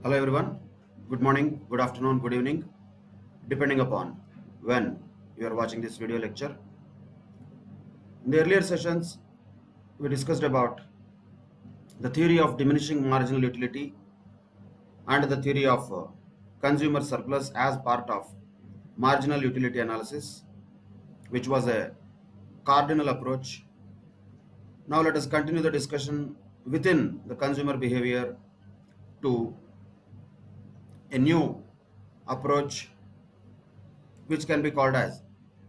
Hello everyone. Good morning, good afternoon, good evening, depending upon when you are watching this video lecture. In the earlier sessions, we discussed about the theory of diminishing marginal utility and the theory of consumer surplus as part of marginal utility analysis, which was a cardinal approach. Now let us continue the discussion within the consumer behavior to a new approach which can be called as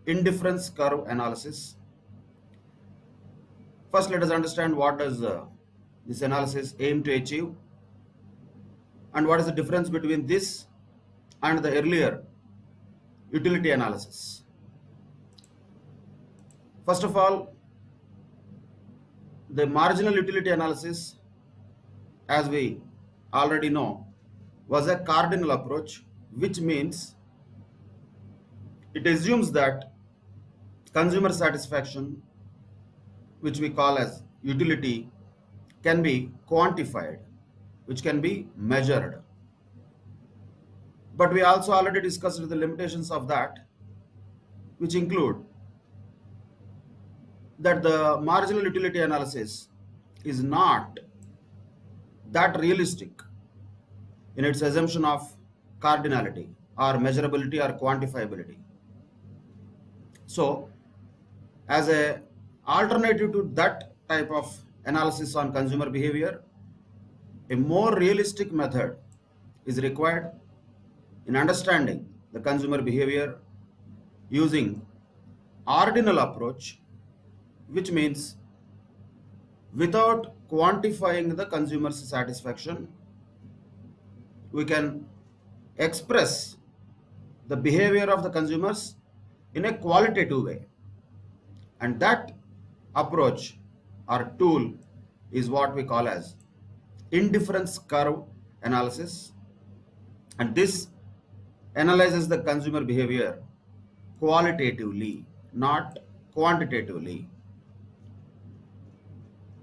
indifference curve analysis. First, let us understand what does this analysis aim to achieve and what is the difference between this and the earlier utility analysis. First of all, the marginal utility analysis, as we already know, was a cardinal approach, which means it assumes that consumer satisfaction, which we call as utility, can be quantified, which can be measured. But we also already discussed the limitations of that, which include that the marginal utility analysis is not that realistic in its assumption of cardinality or measurability or quantifiability. So, as a alternative to that type of analysis on consumer behavior, a more realistic method is required in understanding the consumer behavior using ordinal approach, which means without quantifying the consumer's satisfaction, we can express the behavior of the consumers in a qualitative way. And that approach or tool is what we call as indifference curve analysis. And this analyzes the consumer behavior qualitatively, not quantitatively.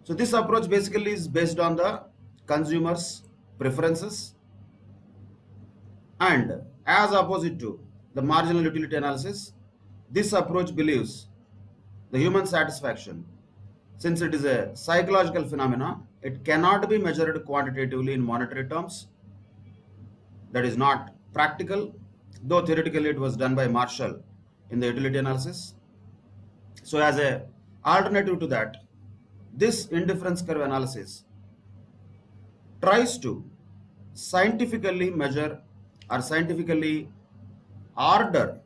So this approach basically is based on the consumer's preferences, and as opposite to the marginal utility analysis, this approach believes the human satisfaction, since it is a psychological phenomena, it cannot be measured quantitatively in monetary terms. That is not practical, though theoretically it was done by Marshall in the utility analysis. So as a alternative to that, this indifference curve analysis tries to scientifically measure or scientifically order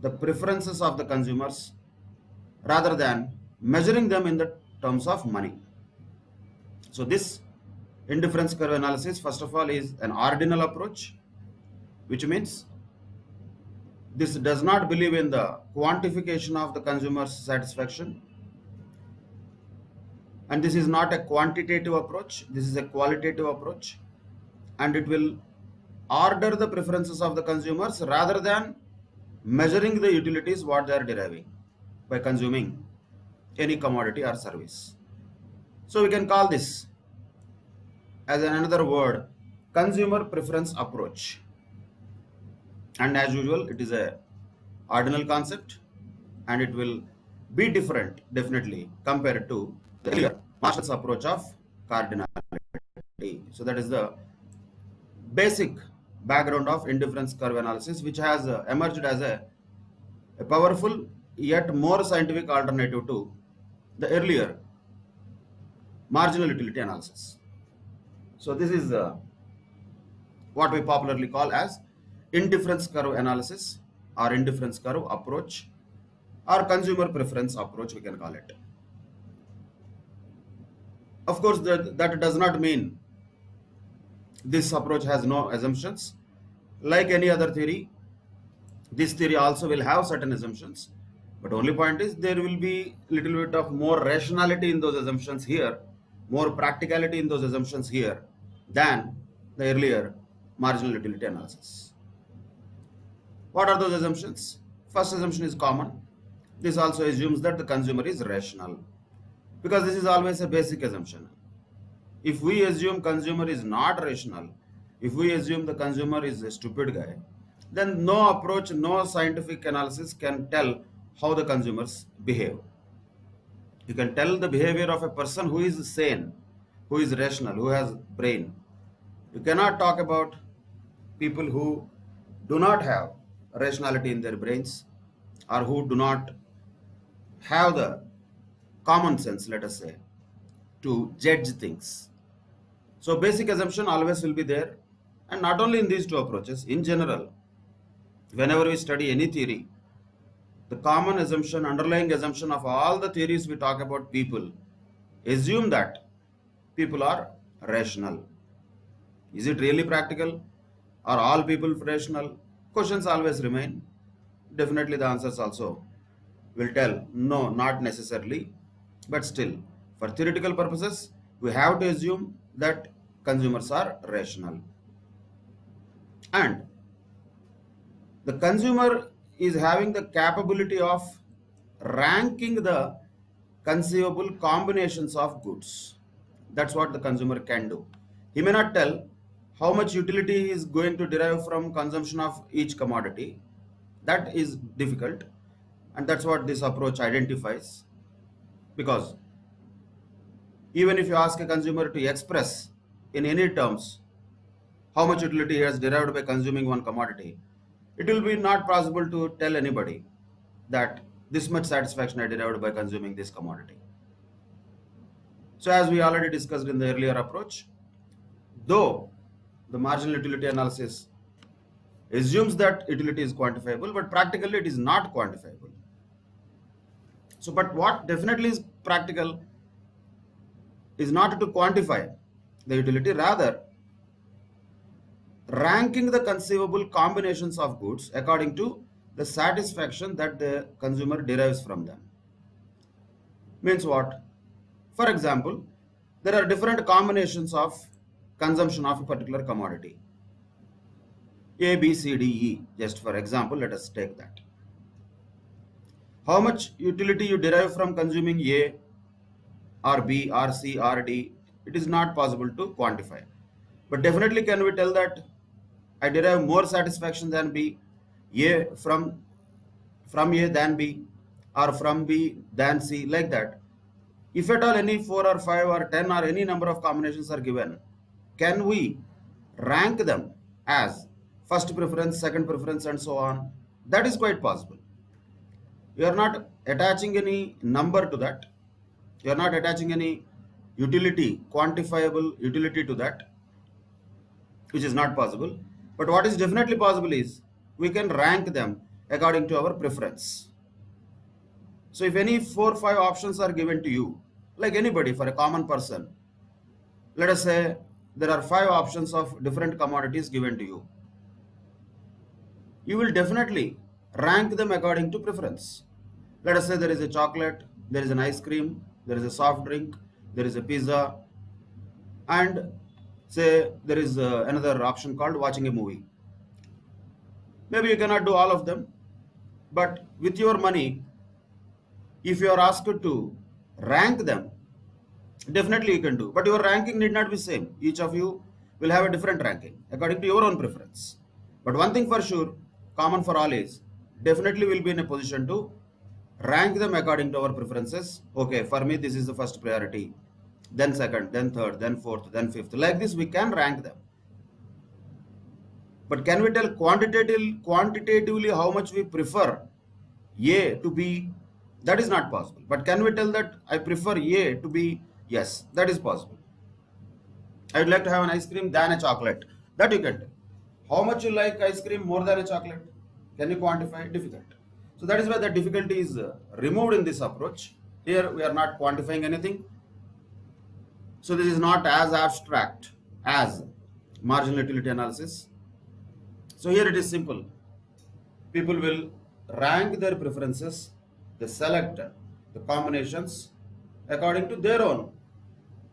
the preferences of the consumers rather than measuring them in the terms of money. So this indifference curve analysis, first of all, is an ordinal approach, which means this does not believe in the quantification of the consumer's satisfaction, and this is not a quantitative approach, this is a qualitative approach, and it will order the preferences of the consumers rather than measuring the utilities what they are deriving by consuming any commodity or service. So we can call this as another word consumer preference approach. And as usual, it is a ordinal concept and it will be different definitely compared to the earlier Marshall's approach of cardinality. So that is the basic background of indifference curve analysis, which has emerged as a powerful yet more scientific alternative to the earlier marginal utility analysis. So this is what we popularly call as indifference curve analysis or indifference curve approach or consumer preference approach, we can call it. Of course, that does not mean this approach has no assumptions. Like any other theory, this theory also will have certain assumptions, but only point is there will be little bit of more rationality in those assumptions here, more practicality in those assumptions here than the earlier marginal utility analysis. What are those assumptions? First assumption is common. This also assumes that the consumer is rational, because this is always a basic assumption. If we assume consumer is not rational, if we assume the consumer is a stupid guy, then no approach, no scientific analysis can tell how the consumers behave. You can tell the behavior of a person who is sane, who is rational, who has brain. You cannot talk about people who do not have rationality in their brains, or who do not have the common sense, let us say, to judge things. So basic assumption always will be there, and not only in these two approaches, in general, whenever we study any theory, the common assumption, underlying assumption of all the theories we talk about people, assume that people are rational. Is it really practical? Are all people rational? Questions always remain. Definitely the answers also will tell no, not necessarily. But still, for theoretical purposes, we have to assume that consumers are rational. And the consumer is having the capability of ranking the conceivable combinations of goods. That's what the consumer can do. He may not tell how much utility he is going to derive from consumption of each commodity. That is difficult, and that's what this approach identifies. Because even if you ask a consumer to express in any terms how much utility he has derived by consuming one commodity, it will be not possible to tell anybody that this much satisfaction I derived by consuming this commodity. So as we already discussed in the earlier approach, though the marginal utility analysis assumes that utility is quantifiable, but practically it is not quantifiable. So, but what definitely is practical is not to quantify the utility, rather ranking the conceivable combinations of goods according to the satisfaction that the consumer derives from them. Means what? For example, there are different combinations of consumption of a particular commodity. A, B, C, D, E. Just for example, let us take that. How much utility you derive from consuming A or B or C or D, it is not possible to quantify. But definitely can we tell that I derive more satisfaction than B, A from A than B, or from B than C, like that. If at all any 4 or 5 or 10 or any number of combinations are given, can we rank them as first preference, second preference, and so on? That is quite possible. You are not attaching any number to that. You are not attaching any utility, quantifiable utility to that, which is not possible. But what is definitely possible is we can rank them according to our preference. So if any 4 or 5 options are given to you, like anybody, for a common person, let us say there are 5 options of different commodities given to you. You will definitely rank them according to preference. Let us say there is a chocolate, there is an ice cream, there is a soft drink, there is a pizza, and say there is another option called watching a movie. Maybe you cannot do all of them, but with your money, if you are asked to rank them, definitely you can do. But your ranking need not be same. Each of you will have a different ranking according to your own preference. But one thing for sure, common for all is, definitely will be in a position to rank them according to our preferences. Okay, for me this is the first priority, then second, then third, then fourth, then fifth. Like this we can rank them. But can we tell quantitatively how much we prefer A to B? That is not possible. But can we tell that I prefer A to B? Yes, that is possible. I would like to have an ice cream than a chocolate. That you can tell. How much you like ice cream more than a chocolate? Can you quantify? Difficult. So that is why the difficulty is removed in this approach. Here we are not quantifying anything. So this is not as abstract as marginal utility analysis. So here it is simple. People will rank their preferences, they select the combinations according to their own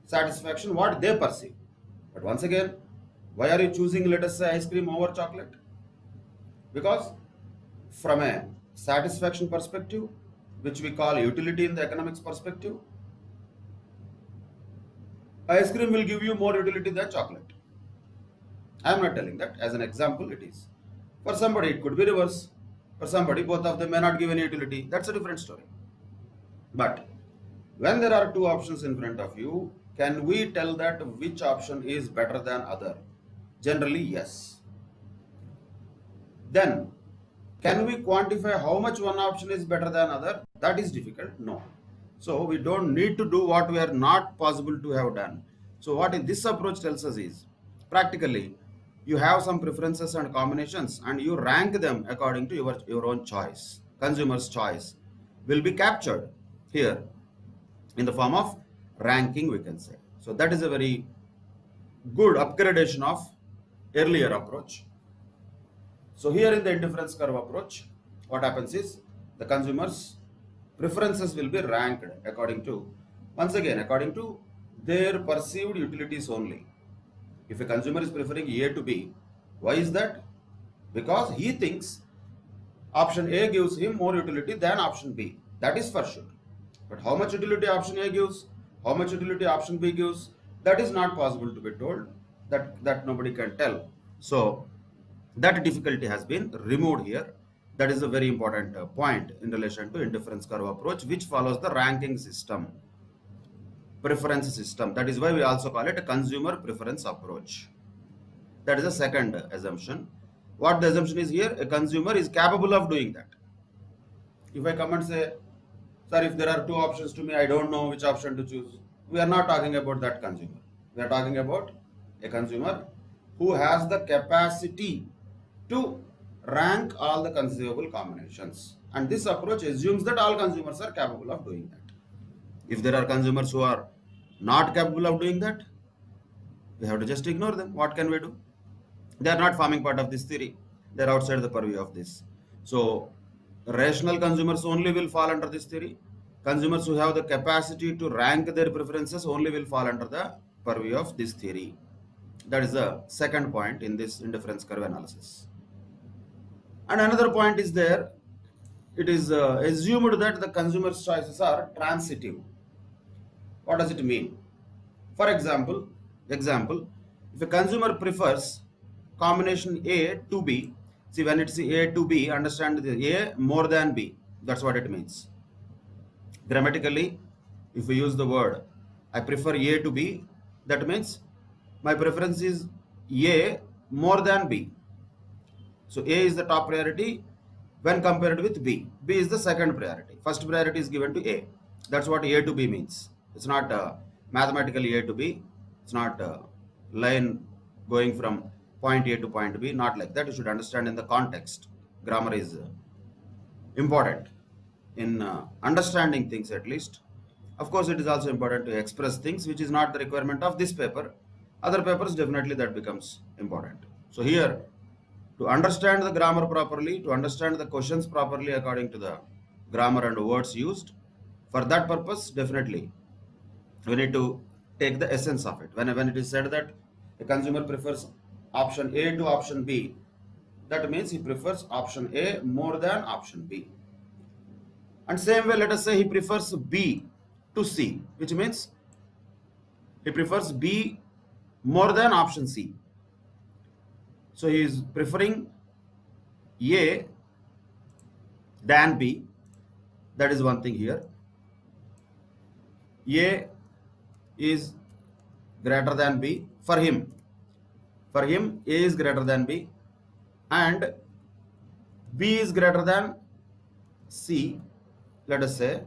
satisfaction, what they perceive. But once again, why are you choosing, let us say, ice cream over chocolate? Because from a satisfaction perspective, which we call utility in the economics perspective, ice cream will give you more utility than chocolate. I am not telling that. As an example, it is. For somebody, it could be reverse. For somebody, both of them may not give any utility. That's a different story. But when there are two options in front of you, can we tell that which option is better than other? Generally, yes. Then, can we quantify how much one option is better than other? That is difficult. No. So we don't need to do what we are not possible to have done. So what this approach tells us is, practically, you have some preferences and combinations and you rank them according to your own choice. Consumer's choice will be captured here in the form of ranking, we can say. So that is a very good upgradation of earlier approach. So here in the indifference curve approach, what happens is the consumer's preferences will be ranked according to, once again, according to their perceived utilities only. If a consumer is preferring A to B, why is that? Because he thinks option A gives him more utility than option B. That is for sure. But how much utility option A gives, how much utility option B gives, that is not possible to be told. That nobody can tell. So that difficulty has been removed here. That is a very important point in relation to indifference curve approach, which follows the ranking system, preference system. That is why we also call it a consumer preference approach. That is the second assumption. What the assumption is here, a consumer is capable of doing that. If I come and say, sir, if there are two options to me, I don't know which option to choose. We are not talking about that consumer. We are talking about a consumer who has the capacity to rank all the conceivable combinations. And this approach assumes that all consumers are capable of doing that. If there are consumers who are not capable of doing that, we have to just ignore them. What can we do? They are not forming part of this theory. They are outside the purview of this. So rational consumers only will fall under this theory. Consumers who have the capacity to rank their preferences only will fall under the purview of this theory. That is the second point in this indifference curve analysis. And another point is there. It is assumed that the consumer's choices are transitive. What does it mean? For example, if a consumer prefers combination A to B, see when it's A to B, understand the A more than B. That's what it means. Grammatically, if we use the word I prefer A to B, that means my preference is A more than B. So A is the top priority when compared with B. B is the second priority. First priority is given to A. That's what A to B means. It's not mathematically A to B. It's not a line going from point A to point B. Not like that. You should understand in the context. Grammar is important in understanding things at least. Of course, it is also important to express things, which is not the requirement of this paper. Other papers, definitely that becomes important. So here, to understand the grammar properly, to understand the questions properly according to the grammar and words used, for that purpose, definitely, we need to take the essence of it. When it is said that a consumer prefers option A to option B, that means he prefers option A more than option B. And same way, let us say he prefers B to C, which means he prefers B more than option C. So he is preferring A than B. That is one thing here. A is greater than B for him. For him, A is greater than B and B is greater than C, let us say.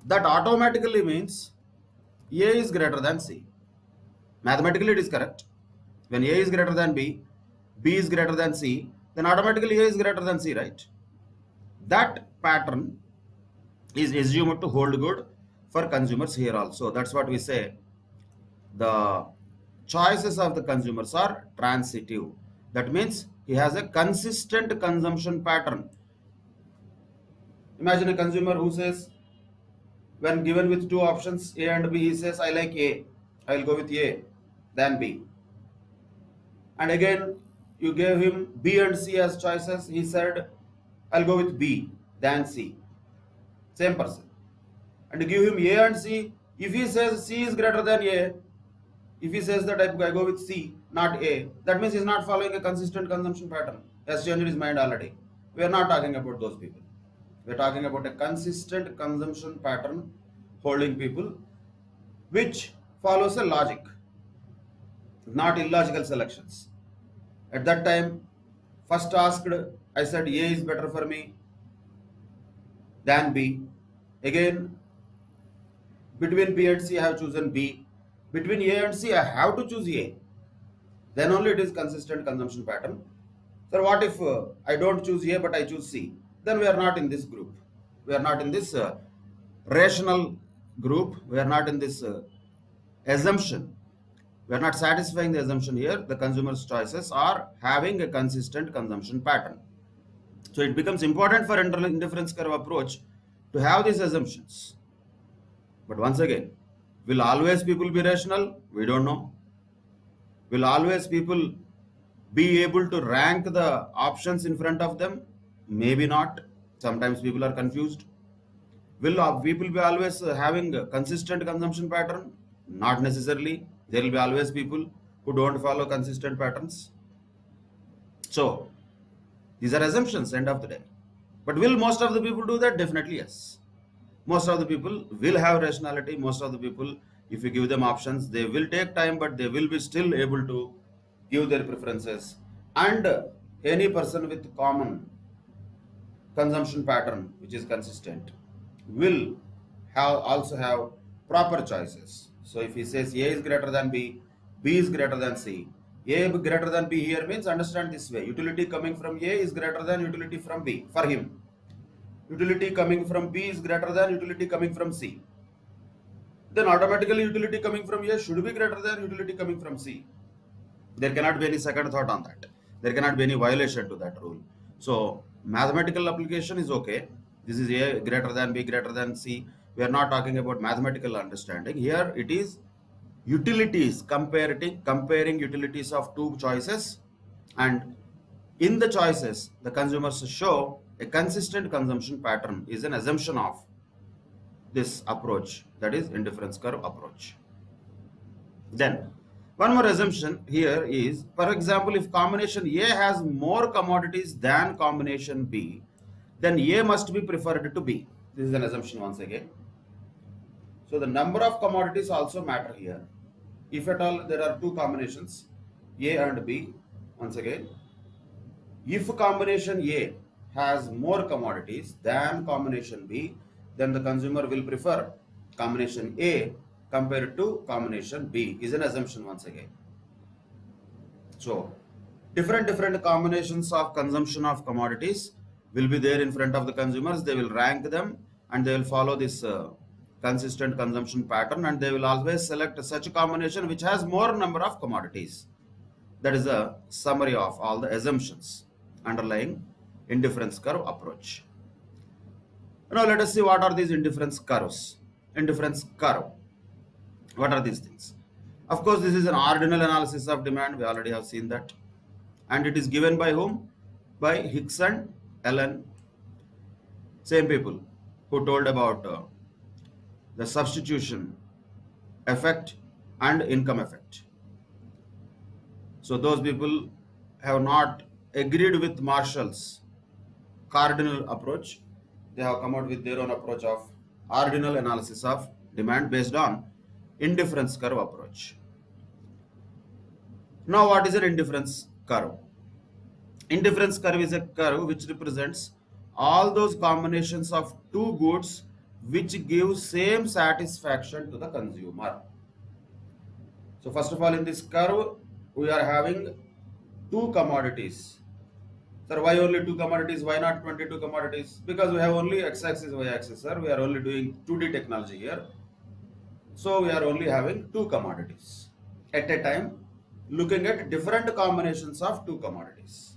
That automatically means A is greater than C. Mathematically, it is correct. When A is greater than B, B is greater than C, then automatically A is greater than C, right? That pattern is assumed to hold good for consumers here also. That's what we say. The choices of the consumers are transitive. That means he has a consistent consumption pattern. Imagine a consumer who says, when given with two options A and B, he says, I like A. I will go with A than B. And again, you gave him B and C as choices. He said, I'll go with B than C. Same person. And you give him A and C. If he says C is greater than A, If he says that I go with C, not A, that means he's not following a consistent consumption pattern. He has changed his mind already. We are not talking about those people. We are talking about a consistent consumption pattern holding people which follows a logic, not illogical selections. At that time, first asked, I said A is better for me than B. Again, between B and C, I have chosen B. Between A and C, I have to choose A. Then only it is consistent consumption pattern. So what if I don't choose A but I choose C? Then we are not in this group. We are not in this rational group. We are not in this assumption. We are not satisfying the assumption here. The consumer's choices are having a consistent consumption pattern. So it becomes important for indifference curve approach to have these assumptions. But once again, will always people be rational? We don't know. Will always people be able to rank the options in front of them? Maybe not. Sometimes people are confused. Will people be always having a consistent consumption pattern? Not necessarily. There will be always people who don't follow consistent patterns. So, these are assumptions, end of the day. But will most of the people do that? Definitely yes. Most of the people will have rationality. Most of the people, if you give them options, they will take time, but they will be still able to give their preferences. And any person with common consumption pattern, which is consistent, will also have proper choices. So if he says A is greater than B, B is greater than C, A greater than B here means understand this way. Utility coming from A is greater than utility from B for him. Utility coming from B is greater than utility coming from C. Then automatically utility coming from A should be greater than utility coming from C. There cannot be any second thought on that. There cannot be any violation to that rule. So mathematical application is okay. This is A greater than B greater than C. We are not talking about mathematical understanding. Here it is utilities, comparing utilities of two choices, and in the choices the consumers show a consistent consumption pattern is an assumption of this approach, that is indifference curve approach. Then one more assumption here is, for example, if combination A has more commodities than combination B, then A must be preferred to B. This is an assumption once again. So the number of commodities also matter here. If at all there are two combinations, A and B, once again, if combination A has more commodities than combination B, then the consumer will prefer combination A compared to combination B, is an assumption once again. So different combinations of consumption of commodities will be there in front of the consumers. They will rank them and they will follow this consistent consumption pattern, and they will always select such a combination which has more number of commodities. That is a summary of all the assumptions underlying indifference curve approach. Now let us see what are these indifference curves. Indifference curve. What are these things? Of course, this is an ordinal analysis of demand. We already have seen that. And it is given by whom? By Hicks and Allen. Same people who told about the substitution effect and income effect. So those people have not agreed with Marshall's cardinal approach. They have come out with their own approach of ordinal analysis of demand based on indifference curve approach. Now what is an indifference curve? Indifference curve is a curve which represents all those combinations of two goods which give same satisfaction to the consumer. So first of all, in this curve we are having two commodities. Sir, why only two commodities? Why not 22 commodities? Because we have only x-axis, y-axis, sir. We are only doing 2D technology here. So we are only having two commodities at a time, looking at different combinations of two commodities.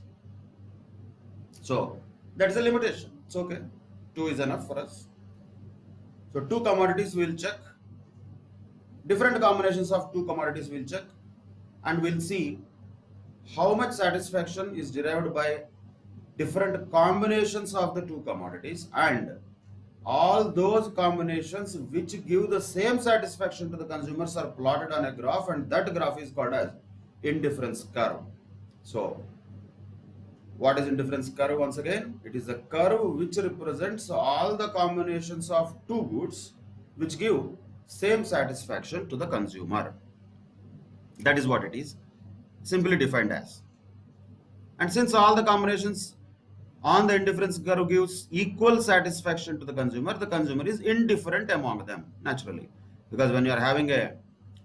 So that's a limitation. It's okay. Two is enough for us. So two commodities we'll check. Different combinations of two commodities we'll check, and we'll see how much satisfaction is derived by different combinations of the two commodities and all those combinations which give the same satisfaction to the consumers are plotted on a graph, and that graph is called as indifference curve. So what is indifference curve? Once again, it is a curve which represents all the combinations of two goods which give same satisfaction to the consumer. That is what it is, simply defined as. And since all the combinations on the indifference curve gives equal satisfaction to the consumer is indifferent among them, naturally. Because when you are having a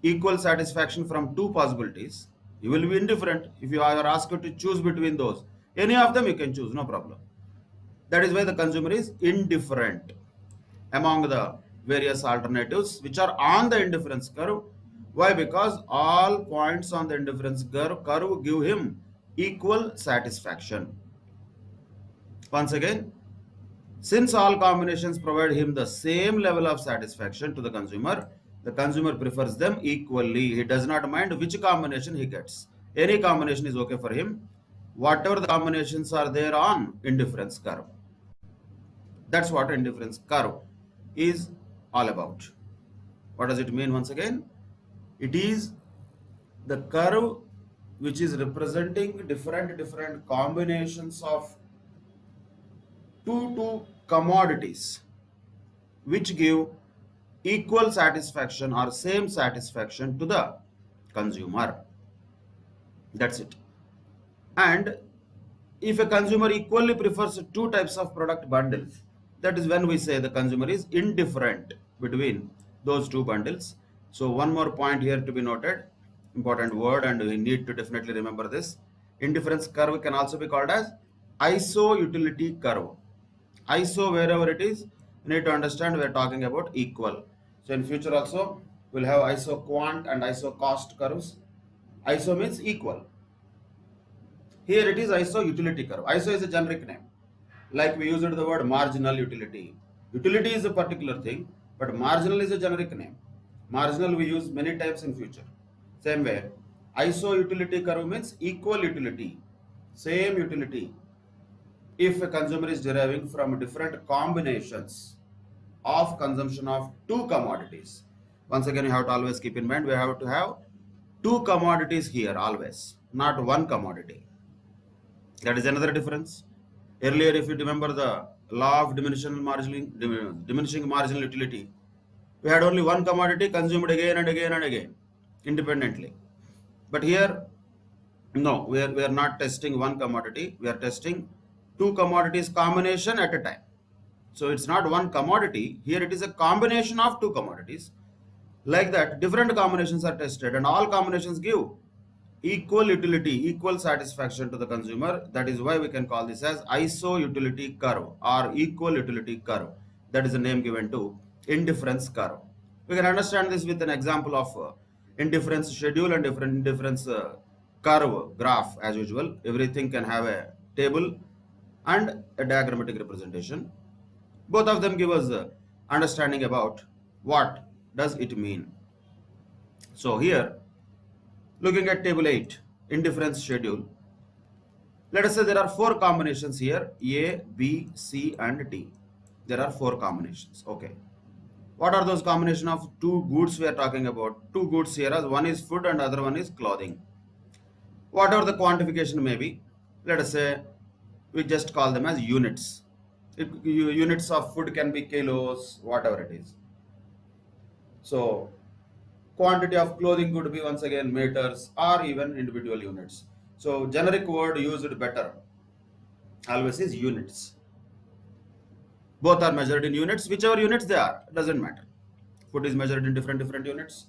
equal satisfaction from two possibilities, you will be indifferent. If you are asked to choose between those, any of them you can choose, no problem. That is why the consumer is indifferent among the various alternatives which are on the indifference curve. Why? Because all points on the indifference curve give him equal satisfaction. Once again, since all combinations provide him the same level of satisfaction to the consumer prefers them equally. He does not mind which combination he gets. Any combination is okay for him, whatever the combinations are there on indifference curve. That's what indifference curve is all about. What does it mean? Once again, it is the curve which is representing different combinations of two commodities which give equal satisfaction or same satisfaction to the consumer. That's it. And if a consumer equally prefers two types of product bundles, that is when we say the consumer is indifferent between those two bundles. So one more point here to be noted, important word, and we need to definitely remember this. Indifference curve can also be called as iso-utility curve. ISO, wherever it is, you need to understand we are talking about equal. So in future also we'll have ISO quant and ISO cost curves. ISO means equal. Here it is ISO utility curve. ISO is a generic name. Like we used the word marginal utility. Utility is a particular thing, but marginal is a generic name. Marginal we use many times in future. Same way, ISO utility curve means equal utility, same utility. If a consumer is deriving from different combinations of consumption of two commodities. Once again, you have to always keep in mind, we have to have two commodities here always, not one commodity. That is another difference. Earlier, if you remember the law of diminishing marginal utility, we had only one commodity consumed again and again and again, independently. But here, no, we are not testing one commodity, we are testing two commodities combination at a time. So it's not one commodity, here it is a combination of two commodities. Like that, different combinations are tested and all combinations give equal utility, equal satisfaction to the consumer. That is why we can call this as ISO utility curve or equal utility curve. That is the name given to indifference curve. We can understand this with an example of indifference schedule and indifference curve graph. As usual, everything can have a table and a diagrammatic representation. Both of them give us understanding about what does it mean. So here, looking at table 8, indifference schedule, let us say there are four combinations here, A, B, C and D. There are four combinations. Okay. What are those combinations of two goods we are talking about? Two goods here, as one is food and other one is clothing. Whatever the quantification may be, let us say we just call them as units. Units of food can be kilos, whatever it is. So quantity of clothing could be once again meters or even individual units. So generic word used better always is units. Both are measured in units, whichever units they are, doesn't matter. Food is measured in different units.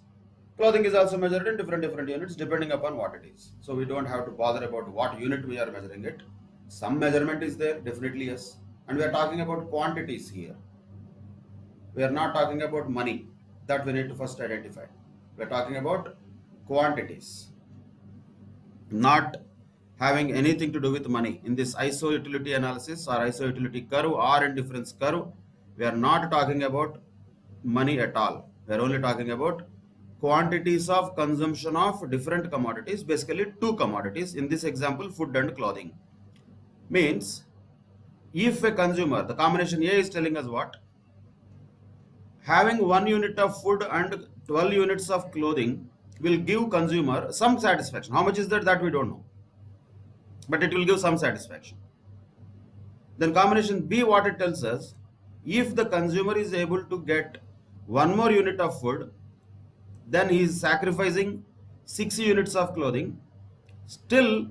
Clothing is also measured in different units depending upon what it is. So we don't have to bother about what unit we are measuring it. Some measurement is there, definitely yes. And we are talking about quantities here. We are not talking about money. That we need to first identify. We are talking about quantities, not having anything to do with money. In this ISO utility analysis or ISO utility curve or indifference curve, we are not talking about money at all. We are only talking about quantities of consumption of different commodities, basically two commodities. In this example, food and clothing. Means if a consumer, the combination A is telling us what? having 1 unit of food and 12 units of clothing will give consumer some satisfaction. How much is that? That we don't know. But it will give some satisfaction. Then combination B, what it tells us, if the consumer is able to get one more unit of food, then he is sacrificing 6 units of clothing. Still,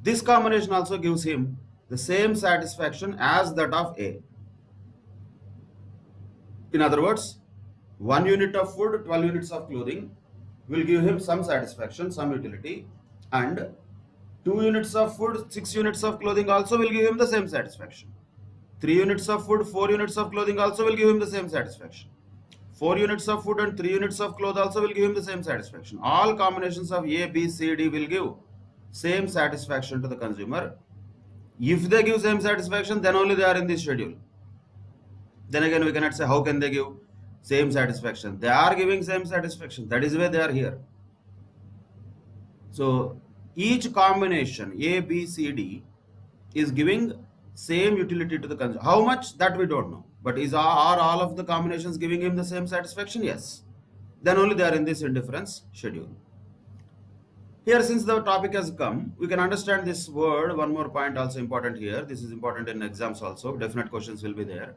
this combination also gives him the same satisfaction as that of A. In other words, 1 unit of food, 12 units of clothing will give him some satisfaction, some utility, and 2 units of food, 6 units of clothing also will give him the same satisfaction. 3 units of food, 4 units of clothing also will give him the same satisfaction. 4 units of food and 3 units of clothes also will give him the same satisfaction. All combinations of A, B, C, D will give same satisfaction to the consumer. If they give same satisfaction, then only they are in this schedule. Then again, we cannot say how can they give same satisfaction. They are giving same satisfaction. That is why they are here. So each combination A, B, C, D is giving same utility to the consumer. How much, that we don't know. But are all of the combinations giving him the same satisfaction? Yes. Then only they are in this indifference schedule. Here, since the topic has come, we can understand this word. One more point also important here. This is important in exams also. Definite questions will be there.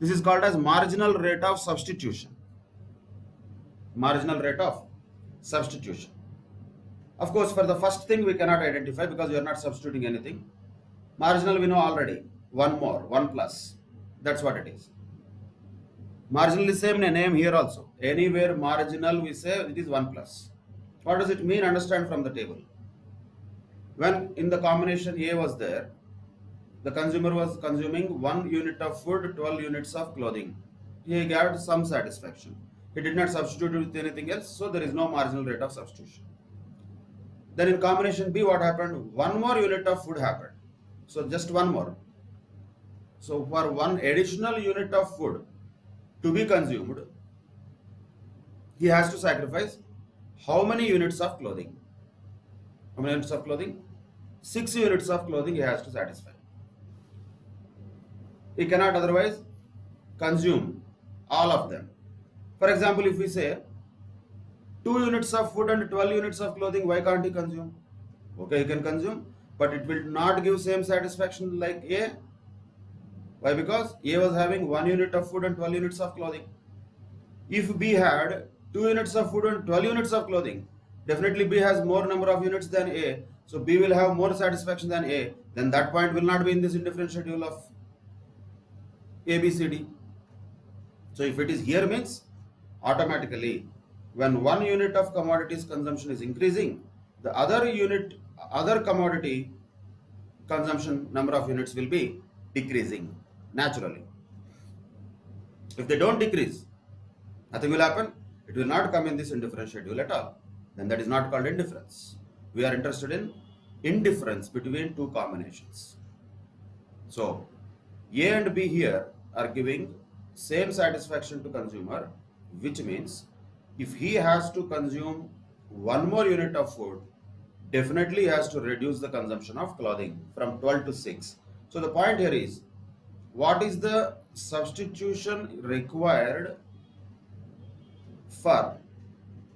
This is called as marginal rate of substitution. Marginal rate of substitution. Of course, for the first thing we cannot identify because we are not substituting anything. Marginal we know already. One more, one plus. That's what it is. Marginal is same name here also. Anywhere marginal we say it is 1 plus. What does it mean? Understand from the table. When in the combination A was there, the consumer was consuming 1 unit of food, 12 units of clothing. He got some satisfaction. He did not substitute with anything else, so there is no marginal rate of substitution. Then in combination B, what happened? 1 more unit of food happened. So just 1 more. So for 1 additional unit of food to be consumed, he has to sacrifice how many units of clothing? How many units of clothing? 6 units of clothing he has to satisfy. He cannot otherwise consume all of them. For example, if we say 2 units of food and 12 units of clothing, why can't he consume? Okay, he can consume, but it will not give same satisfaction like A. Why? Because A was having 1 unit of food and 12 units of clothing. If B had 2 units of food and 12 units of clothing, definitely B has more number of units than A, so B will have more satisfaction than A, then that point will not be in this indifference schedule of A, B, C, D. So if it is here means automatically when 1 unit of commodities consumption is increasing, the other commodity consumption number of units will be decreasing naturally. If they don't decrease, nothing will happen. It will not come in this indifference schedule at all. Then that is not called indifference. We are interested in indifference between two combinations. So A and B here are giving same satisfaction to consumer, which means if he has to consume 1 more unit of food, definitely he has to reduce the consumption of clothing from 12 to 6. So the point here is, what is the substitution required for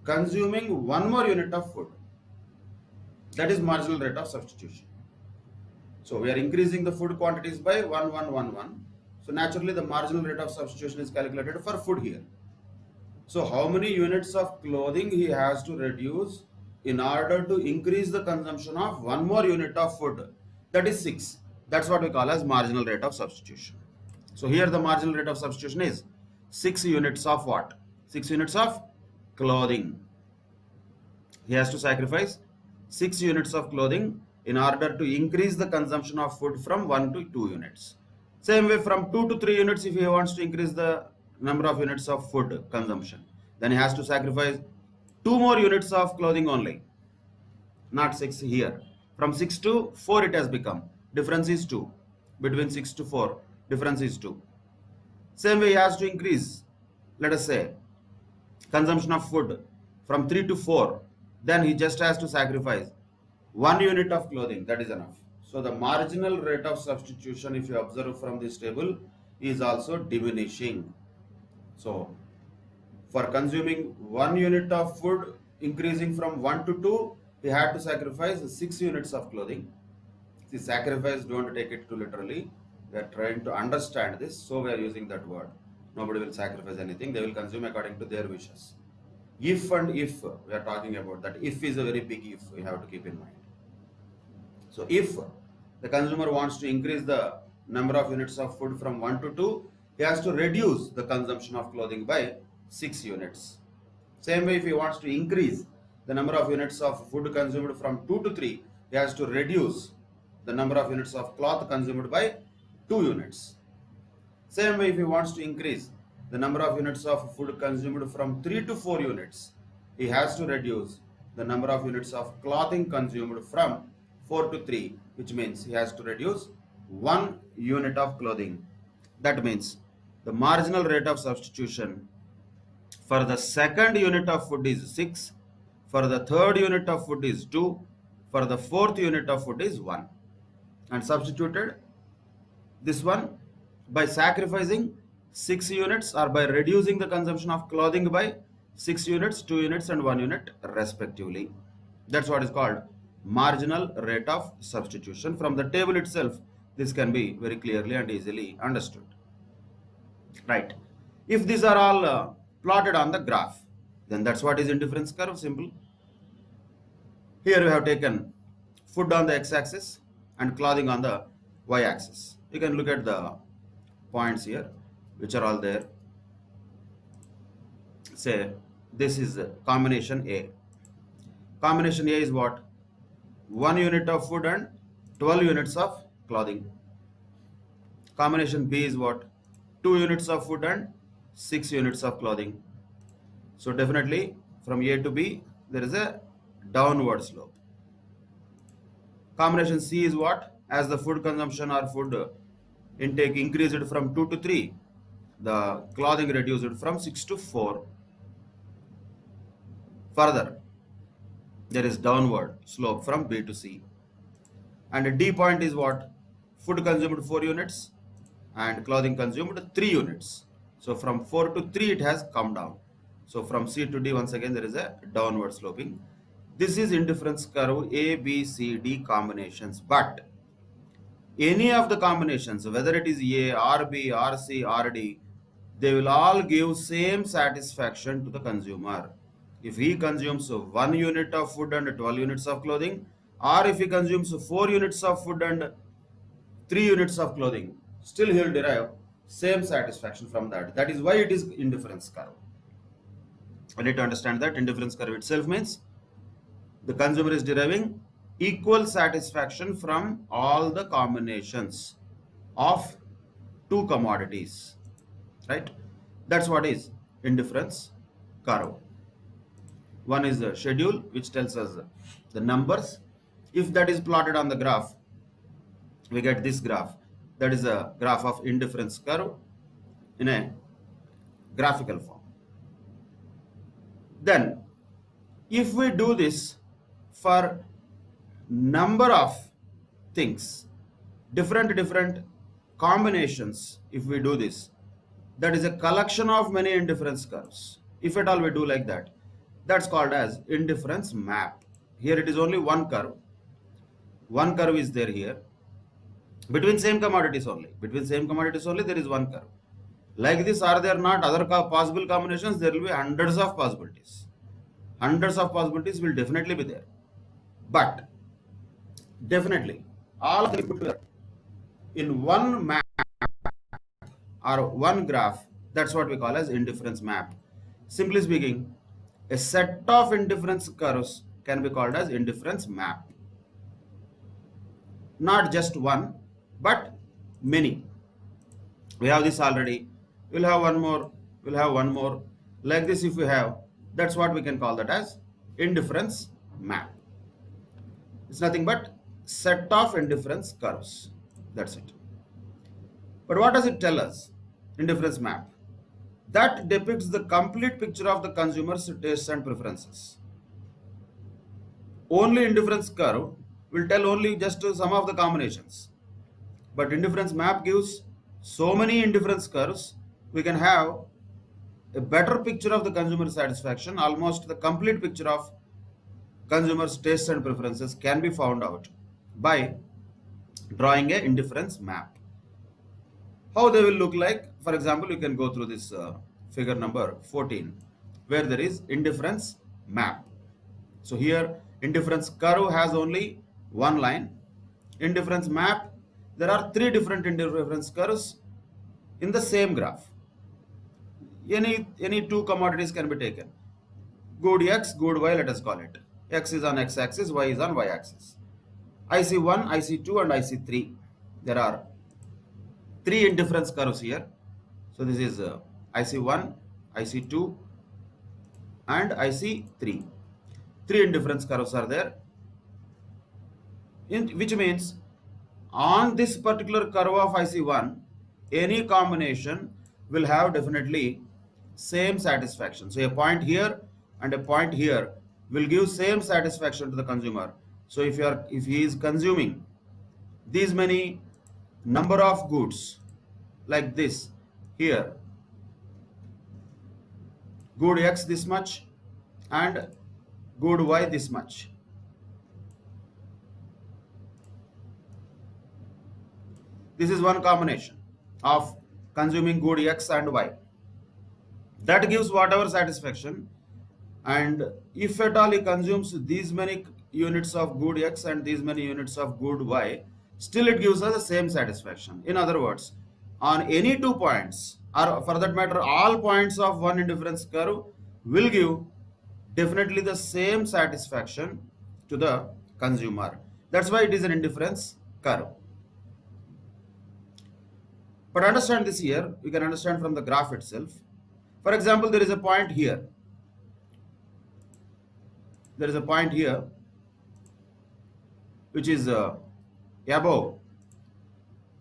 consuming 1 more unit of food? That is marginal rate of substitution. So we are increasing the food quantities by 1, 1, 1, 1. So naturally the marginal rate of substitution is calculated for food here. So how many units of clothing he has to reduce in order to increase the consumption of 1 more unit of food? That is 6. That's what we call as marginal rate of substitution. So here the marginal rate of substitution is 6 units of what? 6 units of clothing. He has to sacrifice 6 units of clothing in order to increase the consumption of food from 1 to 2 units. Same way from 2 to 3 units, if he wants to increase the number of units of food consumption, then he has to sacrifice 2 more units of clothing only, not 6 here. From 6 to 4 it has become. Difference is 2. Between 6 to 4, difference is 2. Same way he has to increase, let us say, consumption of food from 3 to 4. Then he just has to sacrifice 1 unit of clothing. That is enough. So the marginal rate of substitution, if you observe from this table, is also diminishing. So for consuming 1 unit of food, increasing from 1 to 2, he had to sacrifice 6 units of clothing. See, sacrifice, don't take it too literally. We are trying to understand this, so we are using that word. Nobody will sacrifice anything, they will consume according to their wishes. If and if, we are talking about that. If is a very big if, we have to keep in mind. So if the consumer wants to increase the number of units of food from 1 to 2, he has to reduce the consumption of clothing by 6 units. Same way, if he wants to increase the number of units of food consumed from 2 to 3, he has to reduce the number of units of cloth consumed by 2 units. Same way, if he wants to increase the number of units of food consumed from 3 to 4 units, he has to reduce the number of units of clothing consumed from 4 to 3, which means he has to reduce 1 unit of clothing. That means the marginal rate of substitution for the second unit of food is 6, for the third unit of food is 2, for the fourth unit of food is 1. And substituted this one by sacrificing 6 units or by reducing the consumption of clothing by 6 units, 2 units and 1 unit respectively. That's what is called marginal rate of substitution. From the table itself, this can be very clearly and easily understood. Right. If these are all plotted on the graph, then that's what is indifference curve, simple. Here we have taken food on the x-axis and clothing on the y-axis. You can look at the points here, which are all there. Say this is combination A. Combination A is what? 1 unit of food and 12 units of clothing. Combination B is what? 2 units of food and 6 units of clothing. So definitely from A to B there is a downward slope. Combination C is what? As the food consumption or food intake increased from 2 to 3, the clothing reduced from 6 to 4. Further, there is downward slope from B to C. And D point is what? Food consumed 4 units and clothing consumed 3 units. So from 4 to 3 it has come down. So from C to D, once again there is a downward sloping. This is indifference curve A, B, C, D combinations. But any of the combinations, whether it is A, R, B, R, C, R, D, they will all give same satisfaction to the consumer. If he consumes 1 unit of food and 12 units of clothing, or if he consumes 4 units of food and 3 units of clothing, still he will derive same satisfaction from that. That is why it is indifference curve. I need to understand that indifference curve itself means the consumer is deriving equal satisfaction from all the combinations of two commodities, right? That's what is indifference curve. One is the schedule, which tells us the numbers. If that is plotted on the graph, we get this graph. That is a graph of indifference curve in a graphical form. Then if we do this for number of things, different combinations, if we do this, that is a collection of many indifference curves. If at all we do like that, that's called as indifference map. Here it is only one curve. One curve is there here. Between same commodities only. Between same commodities only there is one curve. Like this, are there not other possible combinations? There will be hundreds of possibilities. Hundreds of possibilities will definitely be there. But definitely all of them put together in one map or one graph, that's what we call as indifference map. Simply speaking, a set of indifference curves can be called as indifference map. Not just one, but many. We have this already. We'll have one more. We'll have one more. Like this, if we have, that's what we can call that as indifference map. It's nothing but set of indifference curves. That's it. But what does it tell us? Indifference map. That depicts the complete picture of the consumer's tastes and preferences. Only indifference curve will tell only just some of the combinations. But indifference map gives so many indifference curves. We can have a better picture of the consumer satisfaction, almost the complete picture of consumers' tastes and preferences can be found out by drawing a indifference map. How they will look like? For example, you can go through this figure number 14, where there is indifference map. So here indifference curve has only one line. Indifference map, there are three different indifference curves in the same graph. Any two commodities can be taken. Good X, good Y, let us call it. X is on X axis, Y is on Y axis. IC1, IC2 and IC3. There are three indifference curves here. So this is IC1, IC2 and IC3. Three indifference curves are there, which means on this particular curve of IC1, any combination will have definitely same satisfaction. So a point here and a point here will give same satisfaction to the consumer. So if he is consuming these many number of goods like this, here good X this much and good Y this much, this is one combination of consuming good X and Y. That gives whatever satisfaction, and if at all he consumes these many units of good X and these many units of good Y, still it gives us the same satisfaction. In other words, on any 2 points, or for that matter all points of one indifference curve, will give definitely the same satisfaction to the consumer. That's why it is an indifference curve. But understand this here, we can understand from the graph itself. For example, there is a point here. There is a point here which is above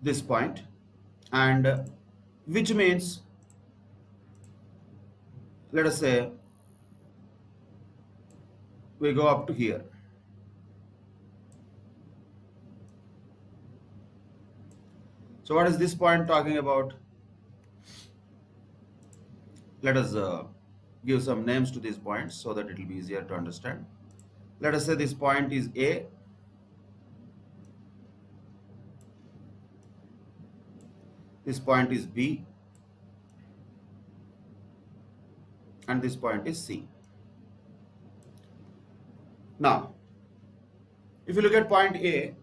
this point, and which means, let us say we go up to here. So what is this point talking about? Let us give some names to these points so that it will be easier to understand. Let us say this point is A, this point is B, and this point is C. Now, if you look at point A,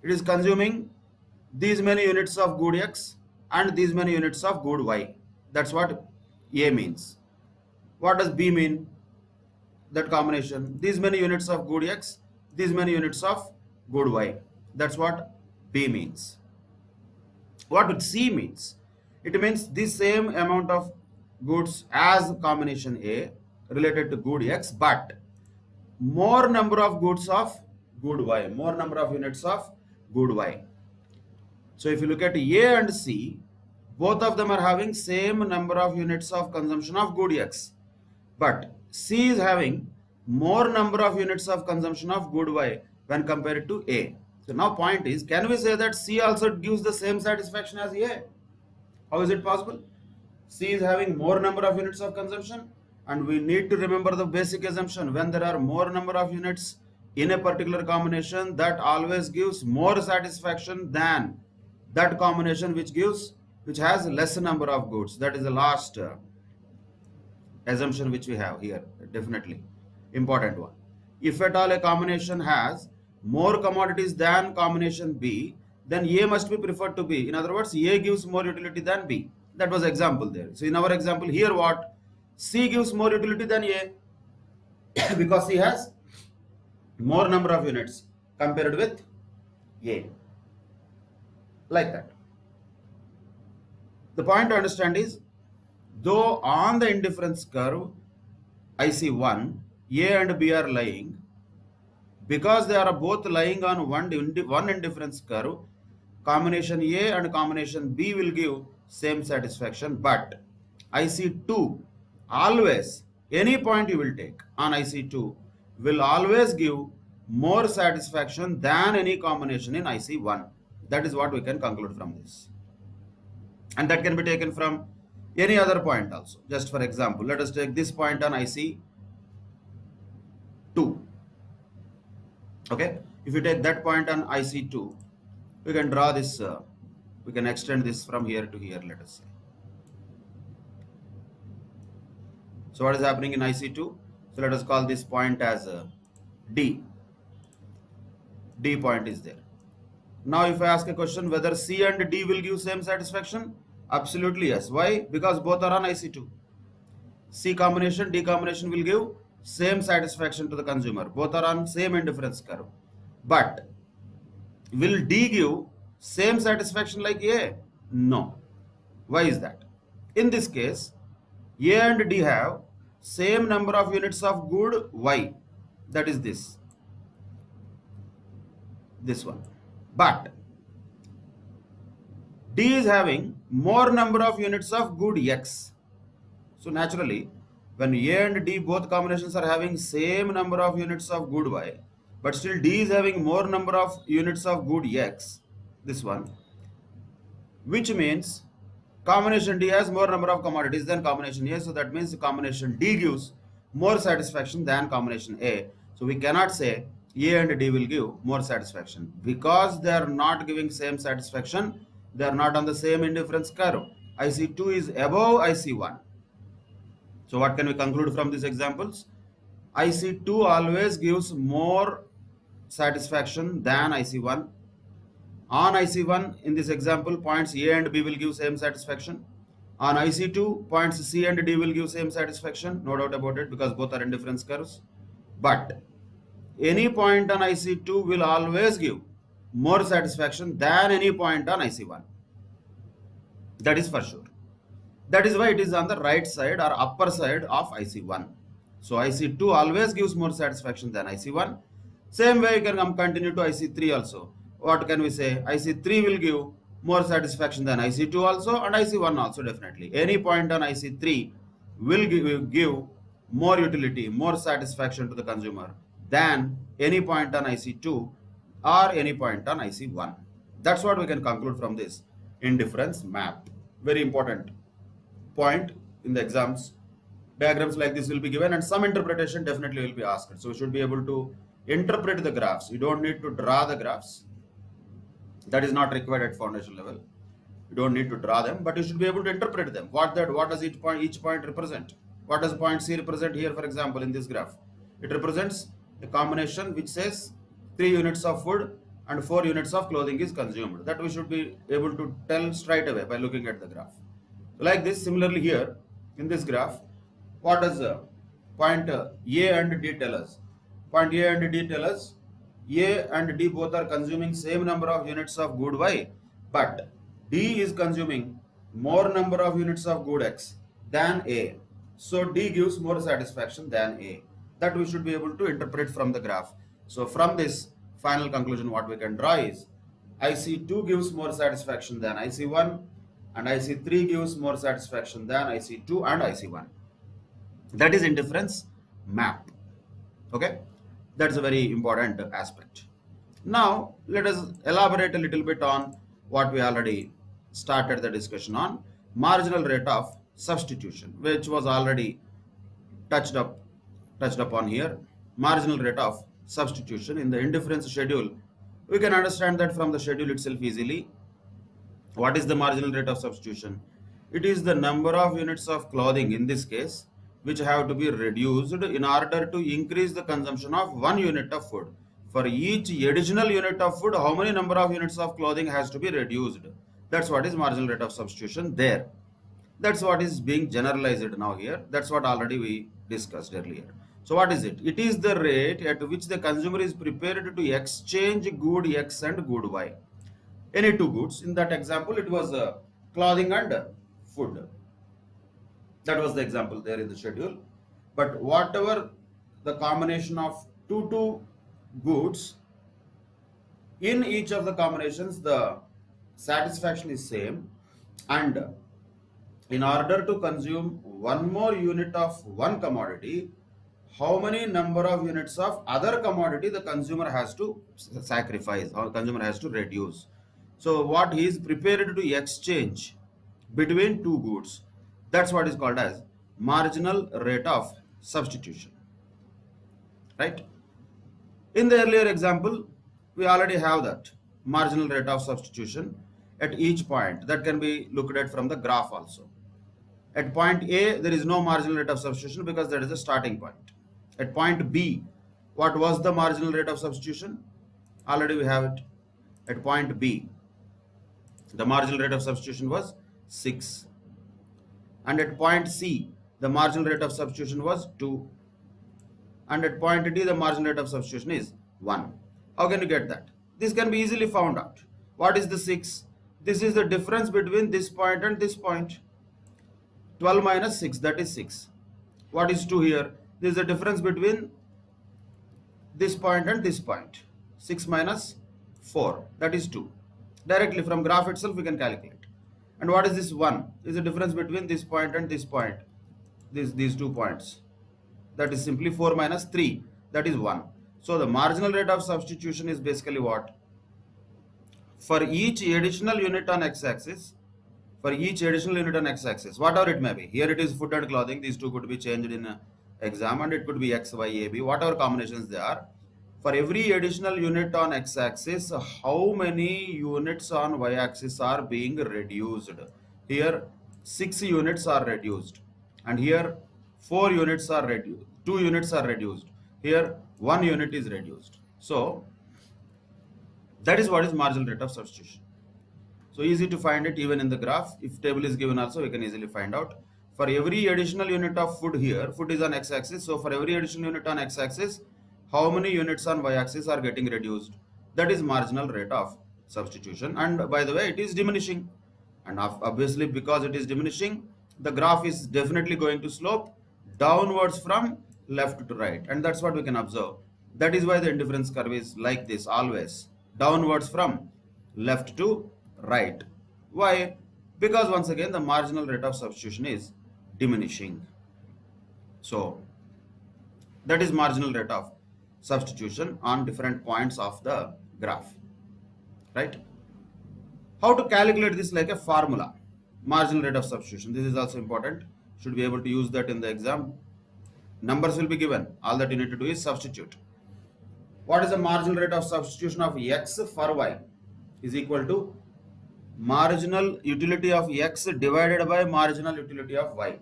it is consuming these many units of good X and these many units of good Y. That's what A means. What does B mean? That combination, these many units of good X, these many units of good Y. That's what B means. What C means? It means the same amount of goods as combination A related to good X, but more number of goods of good Y, more number of units of good Y. So if you look at A and C, both of them are having same number of units of consumption of good X, but C is having more number of units of consumption of good Y when compared to A. So now point is, can we say that C also gives the same satisfaction as A? How is it possible? C is having more number of units of consumption, and we need to remember the basic assumption: when there are more number of units in a particular combination, that always gives more satisfaction than that combination which has less number of goods. That is the last assumption which we have here, definitely important one. If at all a combination has more commodities than combination B, then A must be preferred to B. In other words, A gives more utility than B. That was example there. So in our example here, what? C gives more utility than A because C has more number of units compared with A. Like that. The point to understand is, though on the indifference curve IC1, A and B are lying, because they are both lying on one indifference curve, combination A and combination B will give same satisfaction, but IC2 always, any point you will take on IC2 will always give more satisfaction than any combination in IC1. That is what we can conclude from this. And that can be taken from Any other point also. Just for example, let us take this point on IC 2. Okay, if you take that point on IC2, we can draw this, we can extend this from here to here, let us say. So what is happening in IC2? So let us call this point as D. D point is there. Now if I ask a question whether C and D will give same satisfaction, absolutely yes. Why? Because both are on IC2. C combination, D combination will give same satisfaction to the consumer. Both are on same indifference curve. But will D give same satisfaction like A? No. Why is that? In this case, A and D have same number of units of good Y. That is this one. But D is having more number of units of good X. So naturally, when A and D both combinations are having same number of units of good Y, but still D is having more number of units of good X, this one, which means combination D has more number of commodities than combination A. So that means combination D gives more satisfaction than combination A. So we cannot say A and D will give more satisfaction because they are not giving same satisfaction. They are not on the same indifference curve. IC2 is above IC1. So what can we conclude from these examples? IC2 always gives more satisfaction than IC1. On IC1, in this example, points A and B will give same satisfaction. On IC2, points C and D will give same satisfaction, no doubt about it, because both are indifference curves. But any point on IC2 will always give more satisfaction than any point on IC1. That is for sure. That is why it is on the right side or upper side of IC1. So IC2 always gives more satisfaction than IC1. Same way you can continue to IC3 also. What can we say? IC3 will give more satisfaction than IC2 also, and IC1 also definitely. Any point on IC3 will give more utility, more satisfaction to the consumer than any point on IC2 or any point on IC1. That's what we can conclude from this indifference map. Very important point in the exams. Diagrams like this will be given and some interpretation definitely will be asked. So you should be able to interpret the graphs. You don't need to draw the graphs. That is not required at foundation level. You don't need to draw them, but you should be able to interpret them. What does each point represent? What does point C represent here, for example, in this graph? It represents a combination which says 3 units of food and 4 units of clothing is consumed. That we should be able to tell straight away by looking at the graph. Like this, similarly here in this graph, what does point A and D tell us? Point A and D tell us A and D both are consuming same number of units of good Y, but D is consuming more number of units of good X than A. So D gives more satisfaction than A. That we should be able to interpret from the graph. So from this final conclusion, what we can draw is IC2 gives more satisfaction than IC1 and IC3 gives more satisfaction than IC2 and IC1. That is indifference map. Okay, that's a very important aspect. Now let us elaborate a little bit on what we already started the discussion on, marginal rate of substitution, which was already touched upon here. Marginal rate of substitution in the indifference schedule, we can understand that from the schedule itself easily. What is the marginal rate of substitution? It is the number of units of clothing in this case which have to be reduced in order to increase the consumption of 1 unit of food. For each additional unit of food, how many number of units of clothing has to be reduced? That's what is marginal rate of substitution there. That's what is being generalized now here. That's what already we discussed earlier. So what is it? It is the rate at which the consumer is prepared to exchange good X and good Y. Any two goods. In that example, it was clothing and food. That was the example there in the schedule. But whatever the combination of two goods, in each of the combinations, the satisfaction is same. And in order to consume one more unit of one commodity, how many number of units of other commodity the consumer has to sacrifice or consumer has to reduce. So what he is prepared to exchange between two goods, That's what is called as marginal rate of substitution, right? In the earlier example, we already have that marginal rate of substitution at each point. That can be looked at from the graph also. At point A, there is no marginal rate of substitution because that is the starting point. At point B, what was the marginal rate of substitution? Already we have it. At point B, the marginal rate of substitution was 6. And at point C, the marginal rate of substitution was 2. And at point D, the marginal rate of substitution is 1. How can you get that? This can be easily found out. What is the 6? This is the difference between this point and this point. 12 minus 6, that is 6. What is 2 here? This is the difference between this point and this point. 6 minus 4, that is 2. Directly from graph itself we can calculate. And what is this 1? This is the difference between this point and this point. These 2 points. That is simply 4 minus 3, that is 1. So the marginal rate of substitution is basically what? For each additional unit on x-axis, whatever it may be. Here it is food and clothing. These two could be changed in an exam, and it could be x, y, a, b, whatever combinations they are. For every additional unit on x-axis, how many units on y-axis are being reduced? Here 6 units are reduced, and here 4 units are reduced, 2 units are reduced. Here 1 unit is reduced. So that is what is marginal rate of substitution. So easy to find it even in the graph. If table is given also, we can easily find out. For every additional unit of food here, food is on x-axis. So for every additional unit on x-axis, how many units on y-axis are getting reduced? That is marginal rate of substitution. And by the way, it is diminishing. And obviously, because it is diminishing, the graph is definitely going to slope downwards from left to right. And that's what we can observe. That is why the indifference curve is like this always. Downwards from left to right. Why? Because once again the marginal rate of substitution is diminishing. So that is marginal rate of substitution on different points of the graph, right? How to calculate this like a formula? Marginal rate of substitution. This is also important. Should be able to use that in the exam. Numbers will be given. All that you need to do is substitute. What is the marginal rate of substitution of x for y? Is equal to marginal utility of x divided by marginal utility of y.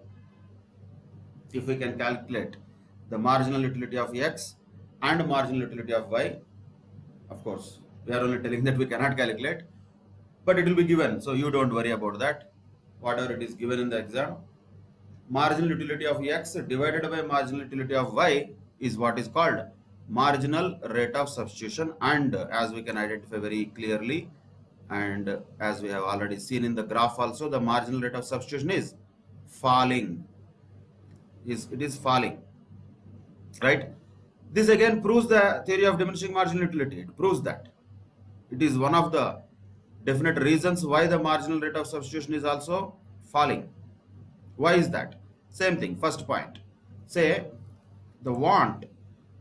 If we can calculate the marginal utility of x and marginal utility of y, of course, we are only telling that we cannot calculate, but it will be given, so you don't worry about that. Whatever it is given in the exam, marginal utility of x divided by marginal utility of y is what is called marginal rate of substitution. And as we can identify very clearly, and as we have already seen in the graph also, the marginal rate of substitution is falling. It is falling, right? This again proves the theory of diminishing marginal utility. It proves that. It is one of the definite reasons why the marginal rate of substitution is also falling. Why is that? Same thing, first point. Say the want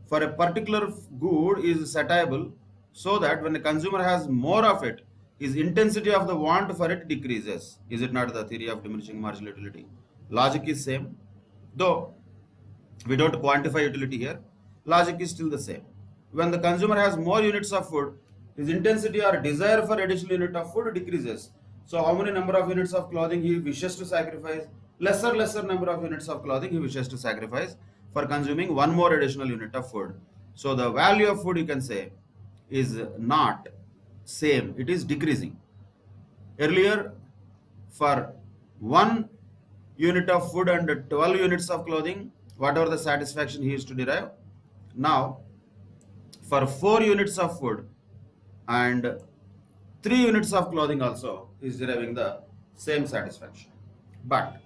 for a particular good is satiable, so that when the consumer has more of it, his intensity of the want for it decreases. Is it not the theory of diminishing marginal utility? Logic is same. Though we don't quantify utility here, logic is still the same. When the consumer has more units of food, his intensity or desire for additional unit of food decreases. So how many number of units of clothing he wishes to sacrifice? Lesser number of units of clothing he wishes to sacrifice for consuming one more additional unit of food. So the value of food, you can say, is not same, it is decreasing. Earlier, for 1 unit of food and 12 units of clothing, whatever the satisfaction he used to derive, now for 4 units of food and 3 units of clothing also is deriving the same satisfaction. But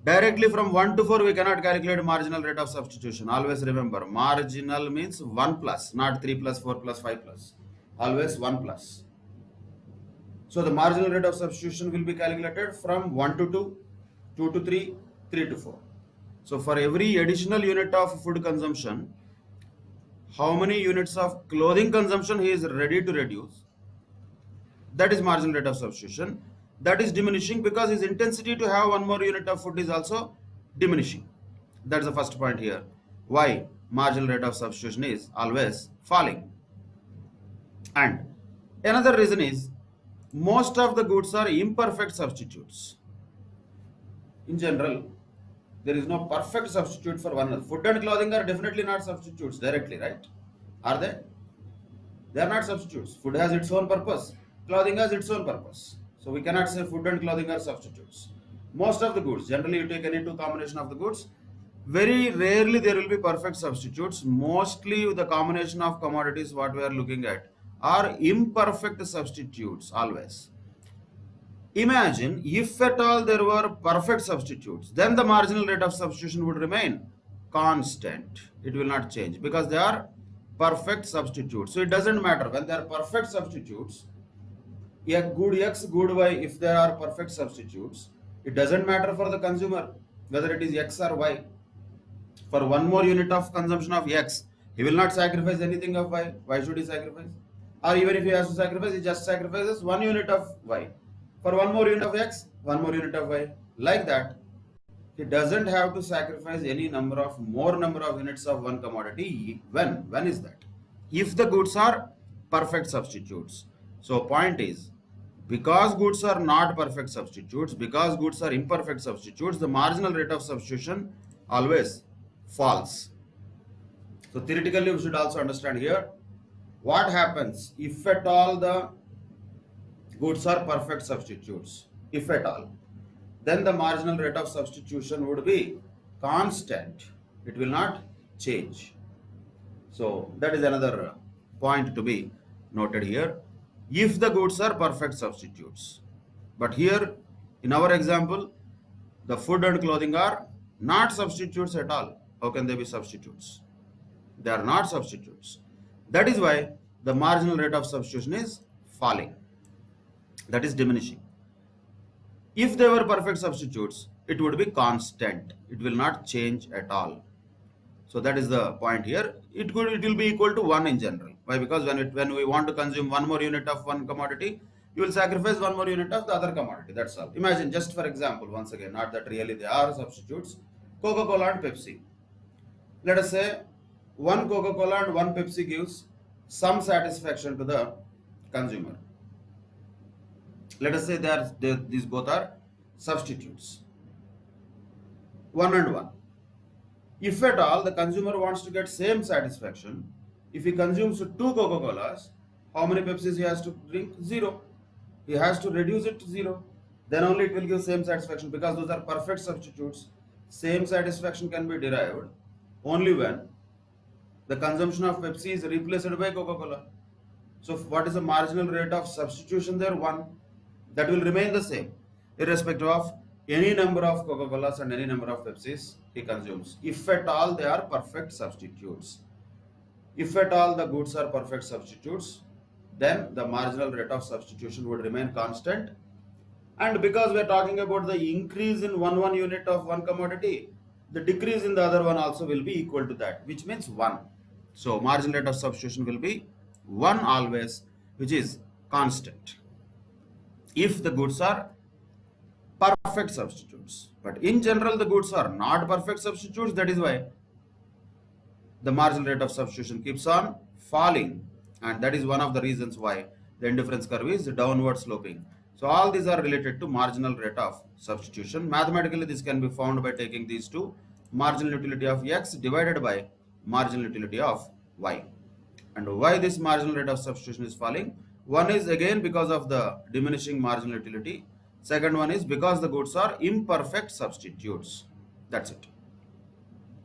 directly from 1 to 4 we cannot calculate marginal rate of substitution. Always remember, marginal means 1 plus, not 3 plus, 4 plus, 5 plus. Always 1 plus. So the marginal rate of substitution will be calculated from 1 to 2, 2 to 3, 3 to 4. So for every additional unit of food consumption, how many units of clothing consumption he is ready to reduce? That is marginal rate of substitution. that is diminishing because his intensity to have one more unit of food is also diminishing. That's the first point here. Why marginal rate of substitution is always falling. And another reason is most of the goods are imperfect substitutes. In general, there is no perfect substitute for one another. Food and clothing are definitely not substitutes directly, right? Are they? They are not substitutes. Food has its own purpose, clothing has its own purpose. So we cannot say food and clothing are substitutes. Most of the goods, generally you take any two combination of the goods, very rarely there will be perfect substitutes. Mostly the combination of commodities what we are looking at are imperfect substitutes always. Imagine if at all there were perfect substitutes, then the marginal rate of substitution would remain constant. It will not change because they are perfect substitutes. So it doesn't matter when they are perfect substitutes. A good X, good Y, if they are perfect substitutes, it doesn't matter for the consumer whether it is X or Y. For one more unit of consumption of X, he will not sacrifice anything of Y. Why should he sacrifice? Or even if he has to sacrifice, he just sacrifices 1 unit of Y. For one more unit of X, 1 more unit of Y. Like that, he doesn't have to sacrifice any number of more number of units of one commodity. When is that? If the goods are perfect substitutes. So point is, because goods are not perfect substitutes, because goods are imperfect substitutes, the marginal rate of substitution always falls. So theoretically we should also understand here what happens if at all the goods are perfect substitutes, if at all, then the marginal rate of substitution would be constant. It will not change. So that is another point to be noted here. If the goods are perfect substitutes. But here in our example, the food and clothing are not substitutes at all. How can they be substitutes? They are not substitutes. That is why the marginal rate of substitution is falling. That is diminishing. If they were perfect substitutes, it would be constant. It will not change at all. So that is the point here. It will be equal to 1 in general. Why? Because when we want to consume one more unit of one commodity, you will sacrifice one more unit of the other commodity. That's all. Imagine, just for example, once again, not that really they are substitutes, Coca-Cola and Pepsi. Let us say one Coca-Cola and one Pepsi gives some satisfaction to the consumer. Let us say these both are substitutes. 1 and 1. If at all the consumer wants to get same satisfaction, if he consumes 2 Coca-Colas, how many Pepsis he has to drink? 0. He has to reduce it to 0. Then only it will give same satisfaction, because those are perfect substitutes. Same satisfaction can be derived only when the consumption of Pepsi is replaced by Coca-Cola. So what is the marginal rate of substitution there? 1. That will remain the same irrespective of any number of Coca-Colas and any number of Pepsis he consumes, if at all they are perfect substitutes. If at all the goods are perfect substitutes, then the marginal rate of substitution would remain constant. And because we are talking about the increase in one unit of one commodity, the decrease in the other one also will be equal to that, which means 1. So marginal rate of substitution will be 1 always, which is constant, if the goods are perfect substitutes. But in general, the goods are not perfect substitutes. That is why the marginal rate of substitution keeps on falling, and that is one of the reasons why the indifference curve is downward sloping. So all these are related to marginal rate of substitution. Mathematically, this can be found by taking these two: marginal utility of X divided by marginal utility of Y. And why this marginal rate of substitution is falling? One is again because of the diminishing marginal utility. Second one is because the goods are imperfect substitutes. That's it.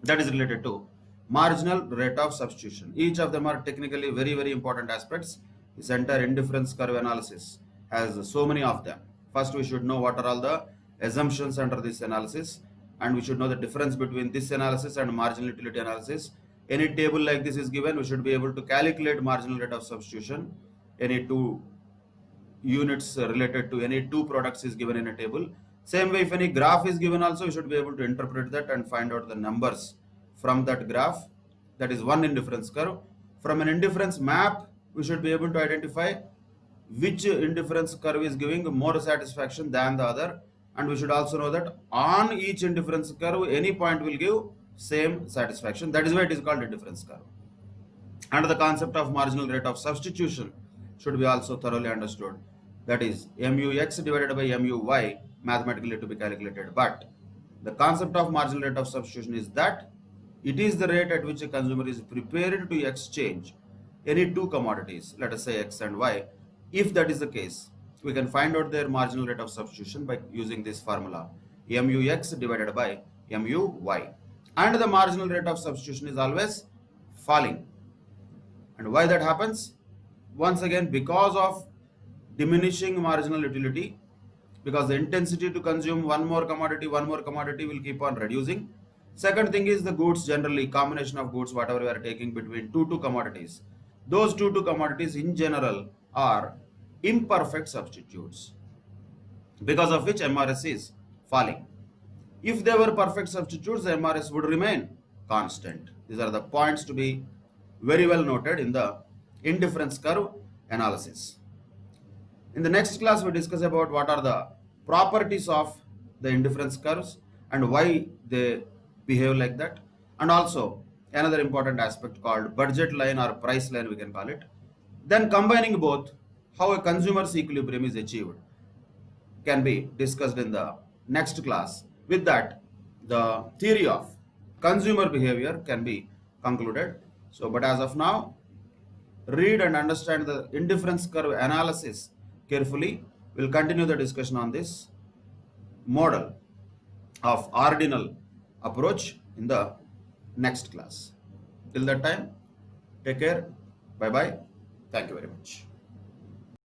That is related to marginal rate of substitution. Each of them are technically very, very important aspects. This entire indifference curve analysis has so many of them. First, we should know what are all the assumptions under this analysis, and we should know the difference between this analysis and marginal utility analysis. Any table like this is given, we should be able to calculate marginal rate of substitution. Any two units related to any two products is given in a table. Same way, if any graph is given also, we should be able to interpret that and find out the numbers from that graph. That is one indifference curve. From an indifference map, we should be able to identify which indifference curve is giving more satisfaction than the other, and we should also know that on each indifference curve any point will give same satisfaction. That is why it is called indifference curve. And the concept of marginal rate of substitution should be also thoroughly understood. That is MUX divided by MUY mathematically to be calculated. But the concept of marginal rate of substitution is that it is the rate at which a consumer is prepared to exchange any two commodities, let us say X and Y. If that is the case, we can find out their marginal rate of substitution by using this formula MUX divided by MUY. And the marginal rate of substitution is always falling. And why that happens? Once again, because of diminishing marginal utility, because the intensity to consume one more commodity will keep on reducing. Second thing is the goods, generally combination of goods, whatever we are taking between two commodities, those two commodities in general are imperfect substitutes, because of which MRS is falling. If they were perfect substitutes, the MRS would remain constant. These are the points to be very well noted in the indifference curve analysis. In the next class, we discuss about what are the properties of the indifference curves and why they behave like that, and also another important aspect called budget line or price line, we can call it. Then combining both, how a consumer's equilibrium is achieved can be discussed in the next class. With that, the theory of consumer behavior can be concluded. So, but as of now, read and understand the indifference curve analysis carefully. We'll continue the discussion on this model of ordinal approach in the next class. Till that time, take care. Bye bye. Thank you very much.